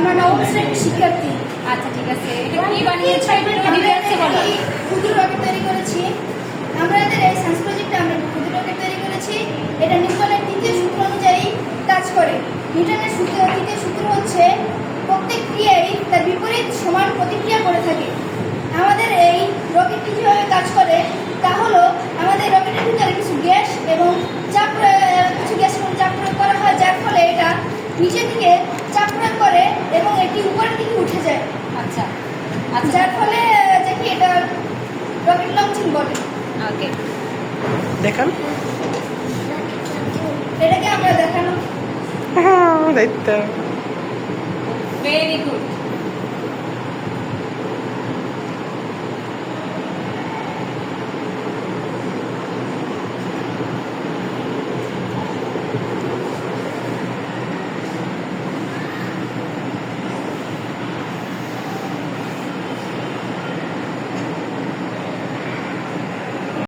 আমরা নবম শ্রেণীর শিক্ষার্থী। আচ্ছা ঠিক আছে, এটা কি বানিয়েছো একটু ডিটেইলসে বলো। ক্ষুদ্র রকেট তৈরি করেছি। আমাদের এই সায়েন্স প্রজেক্টে আমরা ক্ষুদ্র রকেট তৈরি করেছি। এটা নিউটনের তৃতীয় সূত্র অনুযায়ী কাজ করে। নিউটনের তৃতীয় সূত্র হচ্ছে প্রত্যেক ক্রিয়াই তার বিপরীত সমান প্রতিক্রিয়া করে থাকে। আমাদের এই রকেটটি কীভাবে কাজ করে তা হলো, আমাদের রকেটের ভিতরে কিছু গ্যাস এবং চাপ প্রয়োগ করা হয়, যার ফলে এটা নিচের দিকে চাপ প্রয়োগ করে এবং এটি উপরের দিকে উঠে যায়। আচ্ছা আচ্ছা, যার ফলে দেখি এটা রকেট লঞ্চিং বলে। ওকে, দেখান। এটাকে আমরা দেখানো। দায়িত্ব। Very good.